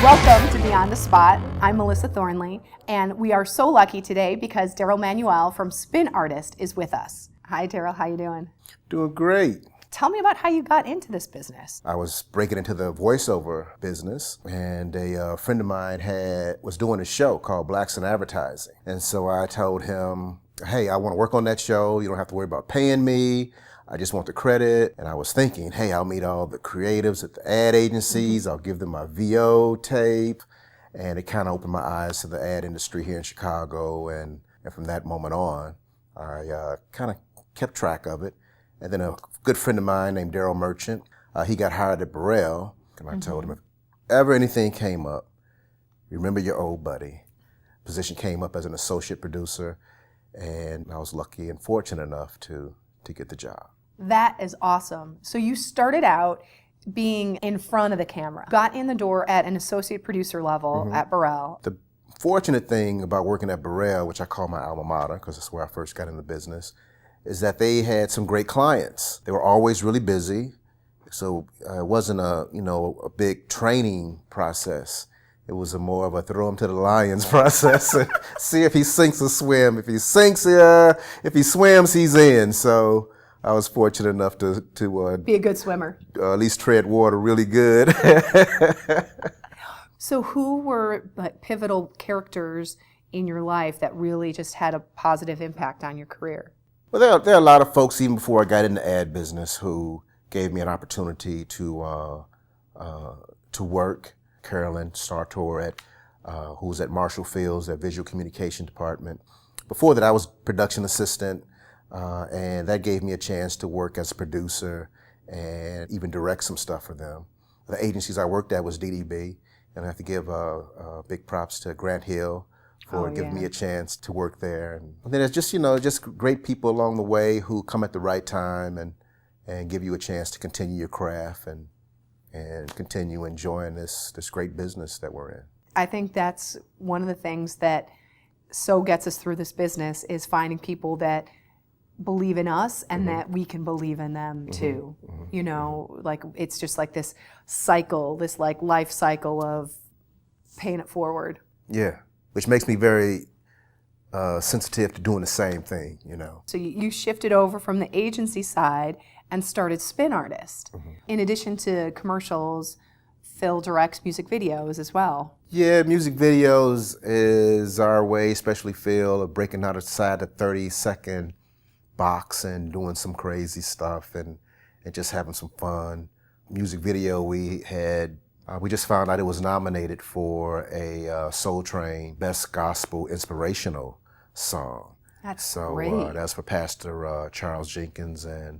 Welcome to Beyond the Spot. I'm Melissa Thornley, and we are so lucky today because Darryl Manuel from Spin Artist is with us. Hi, Darryl. How you doing? Doing great. Tell me about how you got into this business. I was breaking into the voiceover business, and a friend of mine was doing a show called Blacks in Advertising. And so I told him, hey, I want to work on that show. You don't have to worry about paying me. I just want the credit. And I was thinking, hey, I'll meet all the creatives at the ad agencies. I'll give them my VO tape. And it kind of opened my eyes to the ad industry here in Chicago. And from that moment on, I kind of kept track of it. And then a good friend of mine named Darryl Manuel, he got hired at Burrell. And I told him, if ever anything came up, remember your old buddy. Position came up as an associate producer. And I was lucky and fortunate enough to get the job. That is awesome. So you started out being in front of the camera, got in the door at an associate producer level at Burrell. The fortunate thing about working at Burrell, which I call my alma mater, because that's where I first got into business, is that they had some great clients. They were always really busy. So it wasn't a big training process. It was more of a throw him to the lions process and see if he sinks or swim. If he sinks, if he swims, he's in. So I was fortunate enough to be a good swimmer. At least tread water really good. So who were pivotal characters in your life that really just had a positive impact on your career? Well, there are a lot of folks even before I got in the ad business who gave me an opportunity to work. Carolyn Sartor, who was at Marshall Fields, at Visual Communication Department. Before that, I was production assistant, and that gave me a chance to work as a producer and even direct some stuff for them. The agencies I worked at was DDB, and I have to give big props to Grant Hill for giving me a chance to work there. And then it's just great people along the way who come at the right time and give you a chance to continue your craft and continue enjoying this great business that we're in. I think that's one of the things that so gets us through this business is finding people that believe in us and that we can believe in them too. You know, like it's just like this cycle, this like life cycle of paying it forward. Yeah, which makes me very sensitive to doing the same thing, you know. So you shifted over from the agency side and started Spin Artist. In addition to commercials, Phil directs music videos as well. Yeah, music videos is our way, especially Phil, of breaking outside the 30-second box and doing some crazy stuff and just having some fun. Music video we just found out it was nominated for a Soul Train Best Gospel Inspirational Song. That's great. That's for Pastor Charles Jenkins and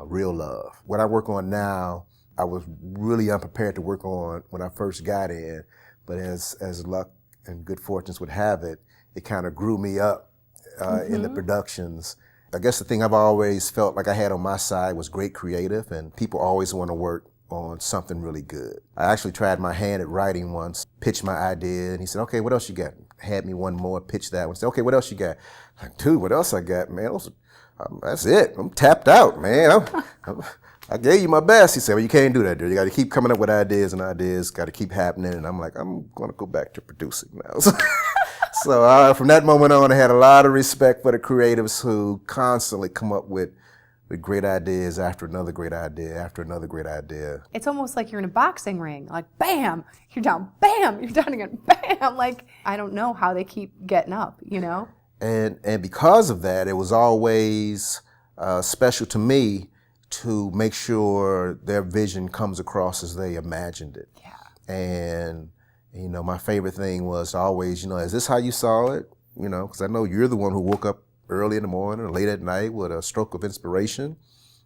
Real Love. What I work on now, I was really unprepared to work on when I first got in, but as luck and good fortunes would have it, it kind of grew me up in the productions. I guess the thing I've always felt like I had on my side was great creative, and people always want to work on something really good. I actually tried my hand at writing once, pitched my idea, and he said, okay, what else you got? Had me one more, pitched that one, said, okay, what else you got? I'm like, dude, what else I got, man? That's it. I'm tapped out, man. I gave you my best. He said, well, you can't do that, dude. You got to keep coming up with ideas, and ideas got to keep happening. And I'm like, I'm going to go back to producing now. So from that moment on, I had a lot of respect for the creatives who constantly come up with great ideas after another great idea, after another great idea. It's almost like you're in a boxing ring. Like, bam, you're down, bam, you're down again, bam. Like, I don't know how they keep getting up, you know? And because of that, it was always special to me to make sure their vision comes across as they imagined it. Yeah. And, my favorite thing was always, is this how you saw it? Because I know you're the one who woke up early in the morning or late at night with a stroke of inspiration.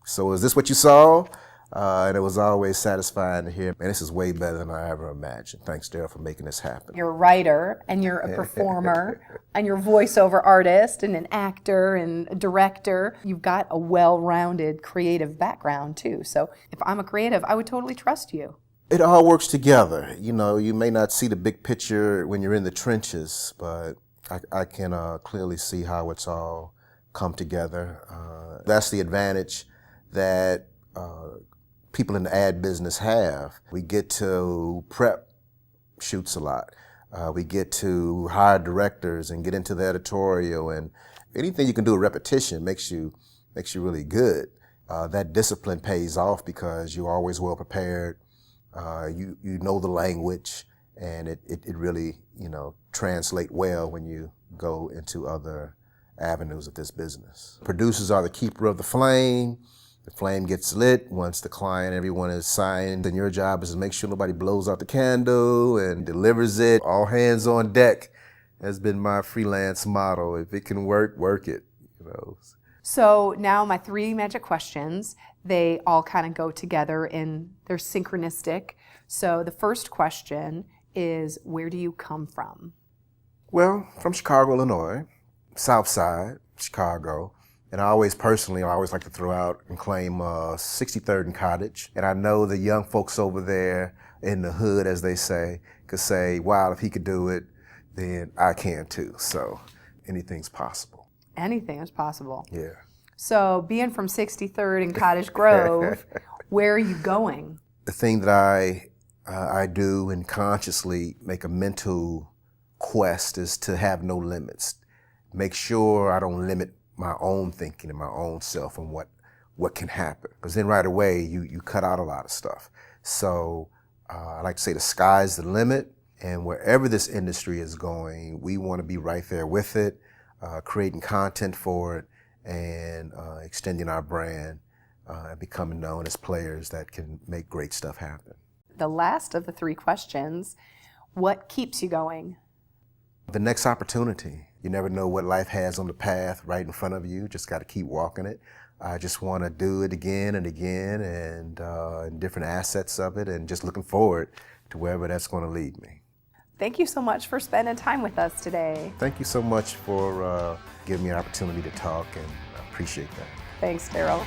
So is this what you saw? And it was always satisfying to hear, man, this is way better than I ever imagined. Thanks, Darryl, for making this happen. You're a writer, and you're a performer, and you're a voiceover artist, and an actor, and a director. You've got a well-rounded creative background, too. So if I'm a creative, I would totally trust you. It all works together. You may not see the big picture when you're in the trenches, but I can clearly see how it's all come together. That's the advantage that people in the ad business have. We get to prep shoots a lot. We get to hire directors and get into the editorial, and anything you can do with repetition makes you really good. That discipline pays off because you're always well prepared. You know the language, and it really translate well when you go into other avenues of this business. Producers are the keeper of the flame. The flame gets lit once the client, everyone is signed, and your job is to make sure nobody blows out the candle and delivers it. All hands on deck has been my freelance motto. If it can work, work it. So now my 3 magic questions, they all kind of go together and they're synchronistic. So the first question is, where do you come from? Well, from Chicago, Illinois, South Side, Chicago. And I always like to throw out and claim 63rd and Cottage. And I know the young folks over there in the hood, as they say, could say, wow, if he could do it, then I can too. So anything's possible. Anything is possible. Yeah. So being from 63rd and Cottage Grove, where are you going? The thing that I do and consciously make a mental quest is to have no limits. Make sure I don't limit my own thinking and my own self and what can happen. Because then right away, you cut out a lot of stuff. So I like to say the sky's the limit, and wherever this industry is going, we want to be right there with it, creating content for it, and extending our brand and becoming known as players that can make great stuff happen. The last of the 3 questions, what keeps you going? The next opportunity. You never know what life has on the path right in front of you. Just got to keep walking it. I just want to do it again and again, and different assets of it, and just looking forward to wherever that's going to lead me. Thank you so much for spending time with us today. Thank you so much for giving me an opportunity to talk, and I appreciate that. Thanks, Darryl.